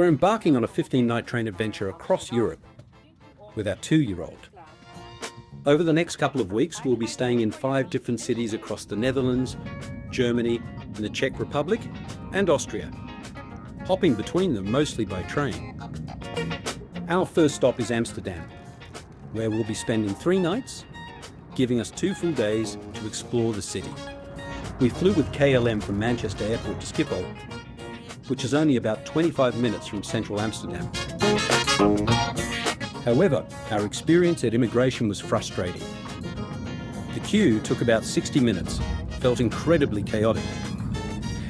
We're embarking on a 15-night train adventure across Europe with our 2-year-old. Over the next couple of weeks, we'll be staying in 5 different cities across the Netherlands, Germany, and the Czech Republic, and Austria, hopping between them mostly by train. Our first stop is Amsterdam, where we'll be spending 3 nights, giving us 2 full days to explore the city. We flew with KLM from Manchester Airport to Schiphol, which is only about 25 minutes from central Amsterdam. However, our experience at immigration was frustrating. The queue took about 60 minutes, felt incredibly chaotic,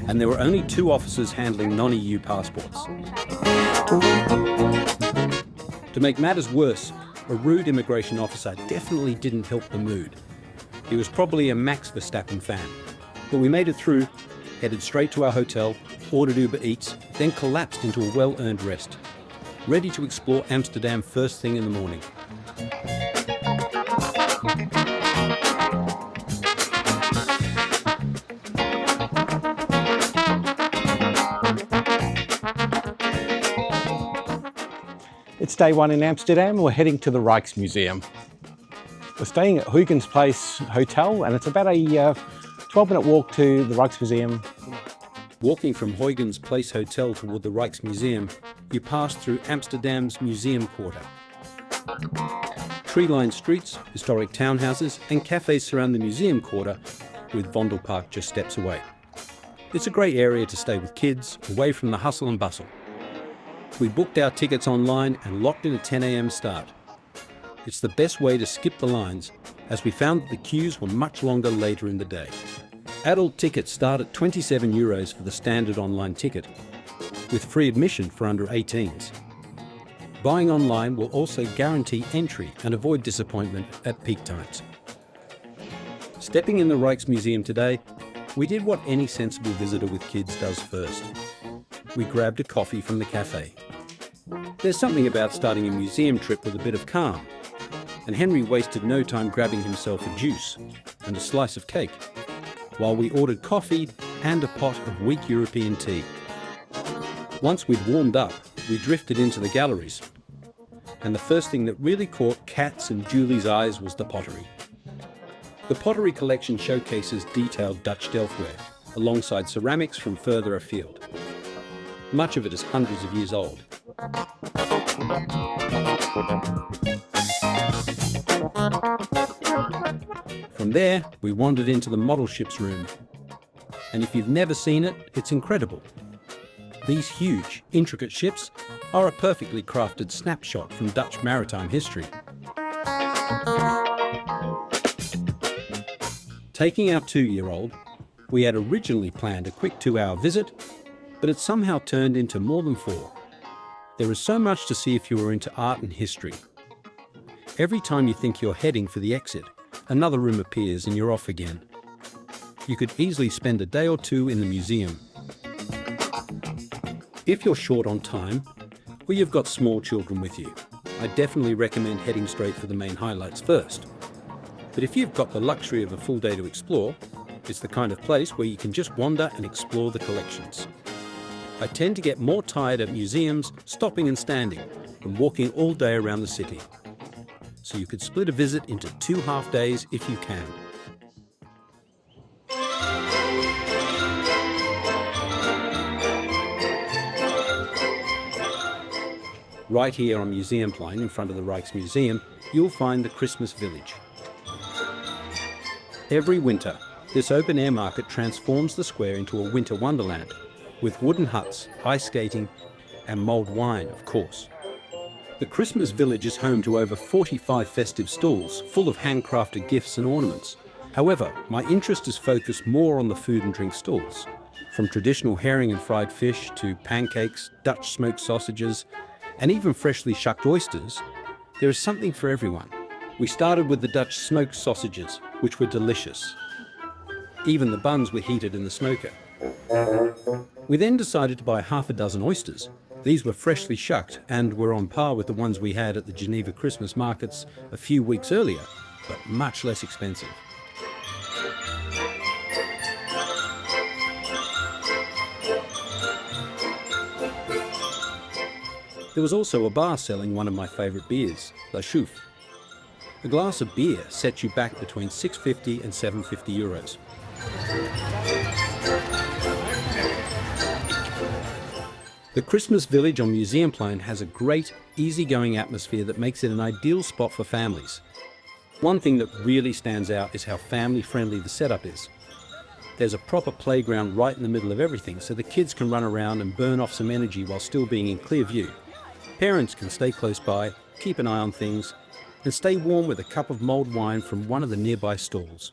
and there were only 2 officers handling non-EU passports. To make matters worse, a rude immigration officer definitely didn't help the mood. He was probably a Max Verstappen fan. But we made it through, headed straight to our hotel, ordered Uber Eats, then collapsed into a well-earned rest, ready to explore Amsterdam first thing in the morning. It's day 1 in Amsterdam. We're heading to the Rijksmuseum. We're staying at Huygens Place Hotel, and it's about a 12-minute walk to the Rijksmuseum. Walking from Huygens Place Hotel toward the Rijksmuseum, you pass through Amsterdam's museum quarter. Tree-lined streets, historic townhouses, and cafes surround the museum quarter, with Vondelpark just steps away. It's a great area to stay with kids, away from the hustle and bustle. We booked our tickets online and locked in a 10 a.m. start. It's the best way to skip the lines, as we found that the queues were much longer later in the day. Adult tickets start at €27 for the standard online ticket, with free admission for under 18s. Buying online will also guarantee entry and avoid disappointment at peak times. Stepping in the Rijksmuseum today, we did what any sensible visitor with kids does first. We grabbed a coffee from the cafe. There's something about starting a museum trip with a bit of calm, and Henry wasted no time grabbing himself a juice and a slice of cake, while we ordered coffee and a pot of weak European tea. Once we'd warmed up, we drifted into the galleries, and the first thing that really caught Kat's and Julie's eyes was the pottery. The pottery collection showcases detailed Dutch delftware, alongside ceramics from further afield. Much of it is hundreds of years old. From there, we wandered into the model ships room. And if you've never seen it, it's incredible. These huge, intricate ships are a perfectly crafted snapshot from Dutch maritime history. Taking our 2-year-old, we had originally planned a quick 2-hour visit, but it somehow turned into more than 4. There is so much to see if you are into art and history. Every time you think you're heading for the exit, another room appears and you're off again. You could easily spend a day or 2 in the museum. If you're short on time, or you've got small children with you, I definitely recommend heading straight for the main highlights first. But if you've got the luxury of a full day to explore, it's the kind of place where you can just wander and explore the collections. I tend to get more tired at museums, stopping and standing, than walking all day around the city. So you could split a visit into 2 half days if you can. Right here on Museumplein, in front of the Rijksmuseum, you'll find the Christmas village. Every winter, this open-air market transforms the square into a winter wonderland, with wooden huts, ice skating, and mulled wine, of course. The Christmas village is home to over 45 festive stalls, full of handcrafted gifts and ornaments. However, my interest is focused more on the food and drink stalls. From traditional herring and fried fish to pancakes, Dutch smoked sausages, and even freshly shucked oysters, there is something for everyone. We started with the Dutch smoked sausages, which were delicious. Even the buns were heated in the smoker. We then decided to buy half a dozen oysters. These were freshly shucked and were on par with the ones we had at the Geneva Christmas markets a few weeks earlier, but much less expensive. There was also a bar selling one of my favourite beers, La Chouffe. A glass of beer sets you back between €6.50 and €7.50. The Christmas village on Museum Plain has a great, easygoing atmosphere that makes it an ideal spot for families. One thing that really stands out is how family-friendly the setup is. There's a proper playground right in the middle of everything, so the kids can run around and burn off some energy while still being in clear view. Parents can stay close by, keep an eye on things, and stay warm with a cup of mulled wine from one of the nearby stalls.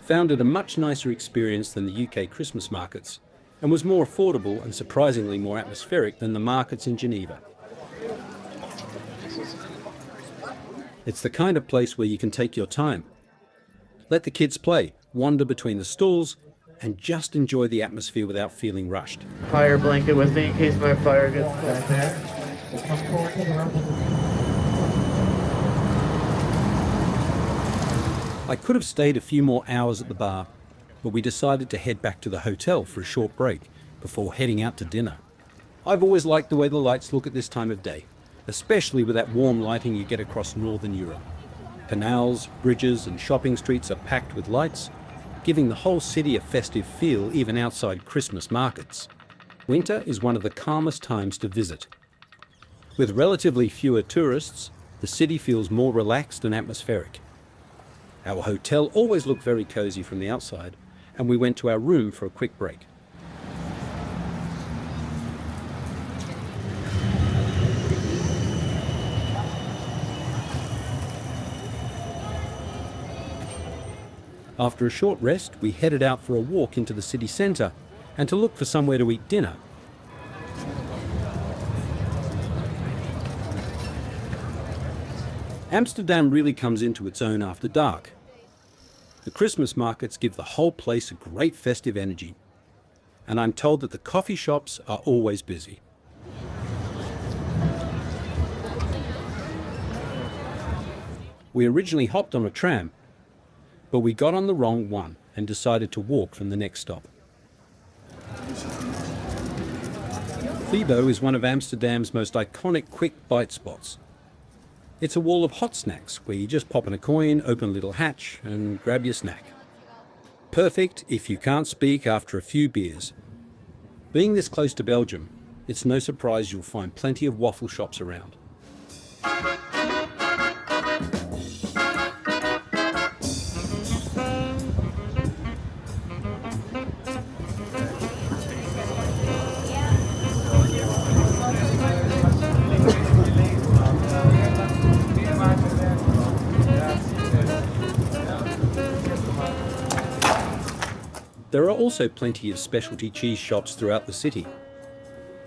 Found it a much nicer experience than the UK Christmas markets, and was more affordable and surprisingly more atmospheric than the markets in Geneva. It's the kind of place where you can take your time. Let the kids play, wander between the stalls, and just enjoy the atmosphere without feeling rushed. Fire blanket with me in case my fire gets back there. I could have stayed a few more hours at the bar, but we decided to head back to the hotel for a short break before heading out to dinner. I've always liked the way the lights look at this time of day, especially with that warm lighting you get across Northern Europe. Canals, bridges and shopping streets are packed with lights, giving the whole city a festive feel even outside Christmas markets. Winter is one of the calmest times to visit. With relatively fewer tourists, the city feels more relaxed and atmospheric. Our hotel always looked very cosy from the outside, and we went to our room for a quick break. After a short rest, we headed out for a walk into the city centre and to look for somewhere to eat dinner. Amsterdam really comes into its own after dark. The Christmas markets give the whole place a great festive energy, and I'm told that the coffee shops are always busy. We originally hopped on a tram, but we got on the wrong one and decided to walk from the next stop. Febo is one of Amsterdam's most iconic quick bite spots. It's a wall of hot snacks where you just pop in a coin, open a little hatch and grab your snack. Perfect if you can't speak after a few beers. Being this close to Belgium, it's no surprise you'll find plenty of waffle shops around. There are also plenty of specialty cheese shops throughout the city,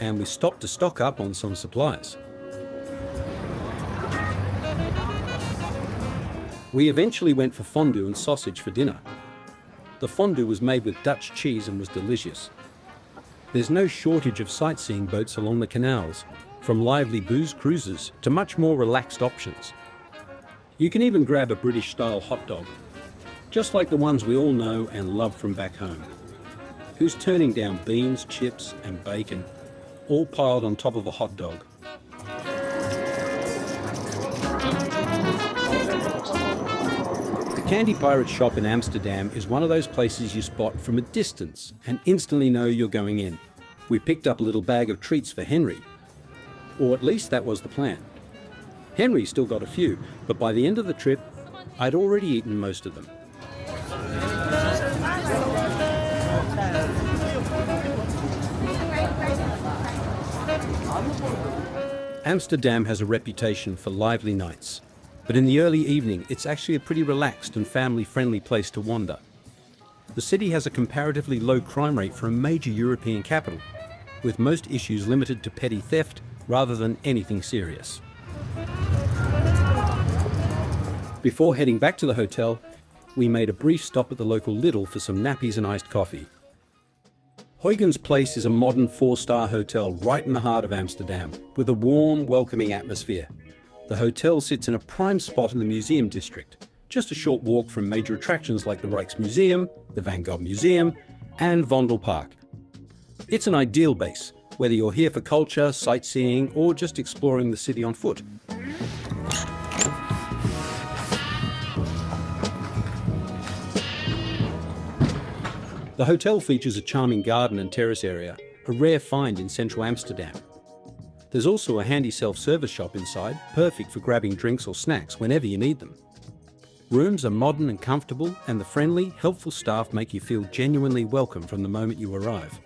and we stopped to stock up on some supplies. We eventually went for fondue and sausage for dinner. The fondue was made with Dutch cheese and was delicious. There's no shortage of sightseeing boats along the canals, from lively booze cruises to much more relaxed options. You can even grab a British-style hot dog, just like the ones we all know and love from back home. Who's turning down beans, chips and bacon, all piled on top of a hot dog? The Candy Pirate shop in Amsterdam is one of those places you spot from a distance and instantly know you're going in. We picked up a little bag of treats for Henry, or at least that was the plan. Henry still got a few, but by the end of the trip, I'd already eaten most of them. Amsterdam has a reputation for lively nights, but in the early evening it's actually a pretty relaxed and family-friendly place to wander. The city has a comparatively low crime rate for a major European capital, with most issues limited to petty theft rather than anything serious. Before heading back to the hotel, we made a brief stop at the local Lidl for some nappies and iced coffee. Huygens Place is a modern 4-star hotel right in the heart of Amsterdam, with a warm, welcoming atmosphere. The hotel sits in a prime spot in the museum district, just a short walk from major attractions like the Rijksmuseum, the Van Gogh Museum, and Vondelpark. It's an ideal base, whether you're here for culture, sightseeing, or just exploring the city on foot. The hotel features a charming garden and terrace area, a rare find in central Amsterdam. There's also a handy self-service shop inside, perfect for grabbing drinks or snacks whenever you need them. Rooms are modern and comfortable, and the friendly, helpful staff make you feel genuinely welcome from the moment you arrive.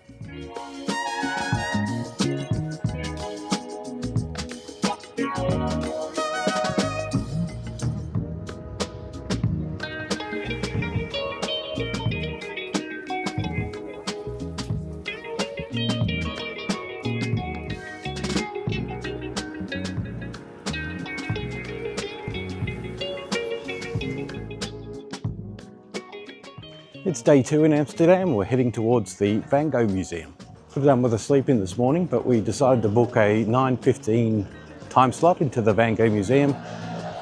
It's day 2 in Amsterdam. We're heading towards the Van Gogh Museum. Could have done with a sleep in this morning, but we decided to book a 9:15 time slot into the Van Gogh Museum.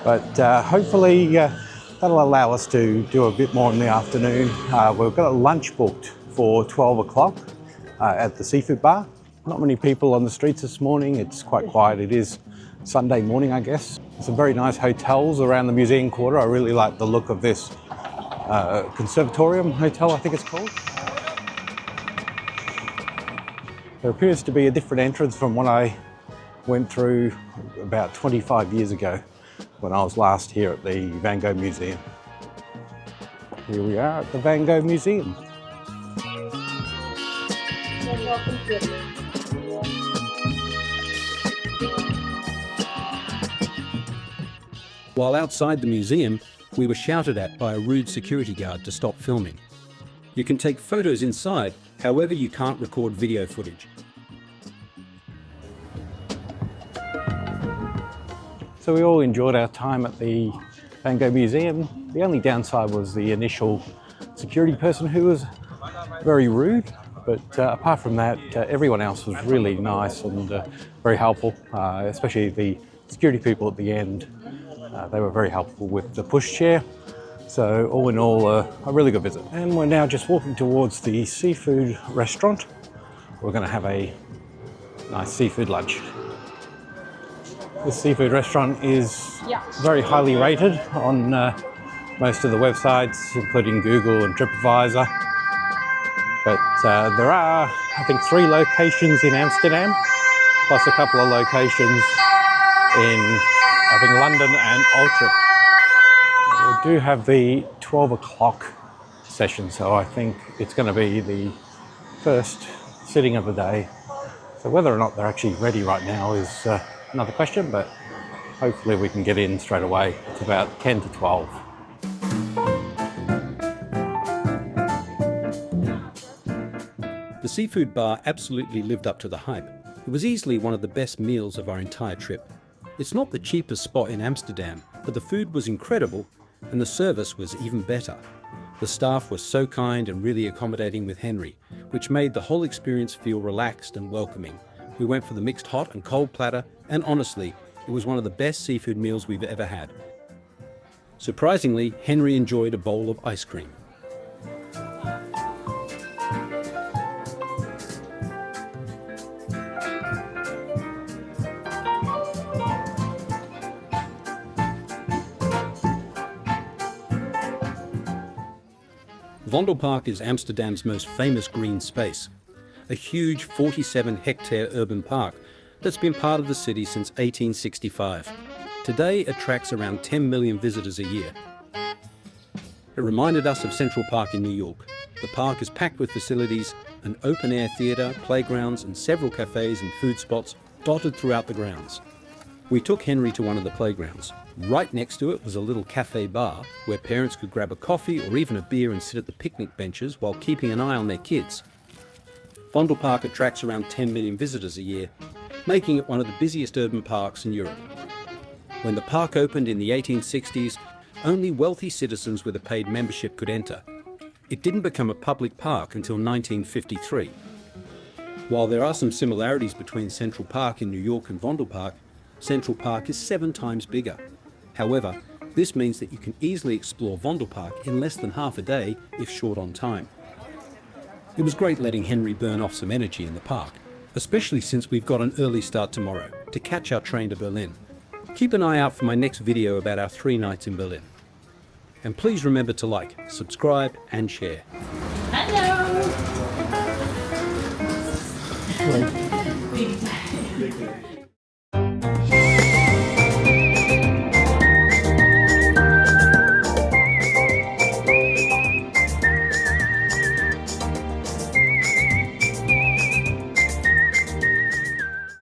But hopefully that'll allow us to do a bit more in the afternoon. We've got a lunch booked for 12 o'clock at the seafood bar. Not many people on the streets this morning. It's quite quiet. It is Sunday morning, I guess. Some very nice hotels around the museum quarter. I really like the look of this Conservatorium Hotel, I think it's called. There appears to be a different entrance from what I went through about 25 years ago when I was last here at the Van Gogh Museum. Here we are at the Van Gogh Museum. While outside the museum, we were shouted at by a rude security guard to stop filming. You can take photos inside, however you can't record video footage. So we all enjoyed our time at the Van Gogh Museum. The only downside was the initial security person who was very rude, but apart from that, everyone else was really nice and very helpful, especially the security people at the end. They were very helpful with the pushchair. So all in all, a really good visit. And we're now just walking towards the seafood restaurant. We're going to have a nice seafood lunch. This seafood restaurant is very highly rated on most of the websites, including Google and TripAdvisor. But there are, I think, 3 locations in Amsterdam, plus a couple of locations in, I think, London and Utrecht. We do have the 12 o'clock session, so I think it's going to be the first sitting of the day. So whether or not they're actually ready right now is another question, but hopefully we can get in straight away. It's about 10 to 12. The seafood bar absolutely lived up to the hype. It was easily one of the best meals of our entire trip. It's not the cheapest spot in Amsterdam, but the food was incredible and the service was even better. The staff were so kind and really accommodating with Henry, which made the whole experience feel relaxed and welcoming. We went for the mixed hot and cold platter, and honestly, it was one of the best seafood meals we've ever had. Surprisingly, Henry enjoyed a bowl of ice cream. Vondelpark is Amsterdam's most famous green space, a huge 47-hectare urban park that's been part of the city since 1865. Today attracts around 10 million visitors a year. It reminded us of Central Park in New York. The park is packed with facilities, an open-air theatre, playgrounds and several cafes and food spots dotted throughout the grounds. We took Henry to one of the playgrounds. Right next to it was a little cafe bar where parents could grab a coffee or even a beer and sit at the picnic benches while keeping an eye on their kids. Vondelpark attracts around 10 million visitors a year, making it one of the busiest urban parks in Europe. When the park opened in the 1860s, only wealthy citizens with a paid membership could enter. It didn't become a public park until 1953. While there are some similarities between Central Park in New York and Vondelpark, Central Park is 7 times bigger. However, this means that you can easily explore Vondelpark in less than half a day if short on time. It was great letting Henry burn off some energy in the park, especially since we've got an early start tomorrow to catch our train to Berlin. Keep an eye out for my next video about our 3 nights in Berlin. And please remember to like, subscribe and share. Hello. Big day.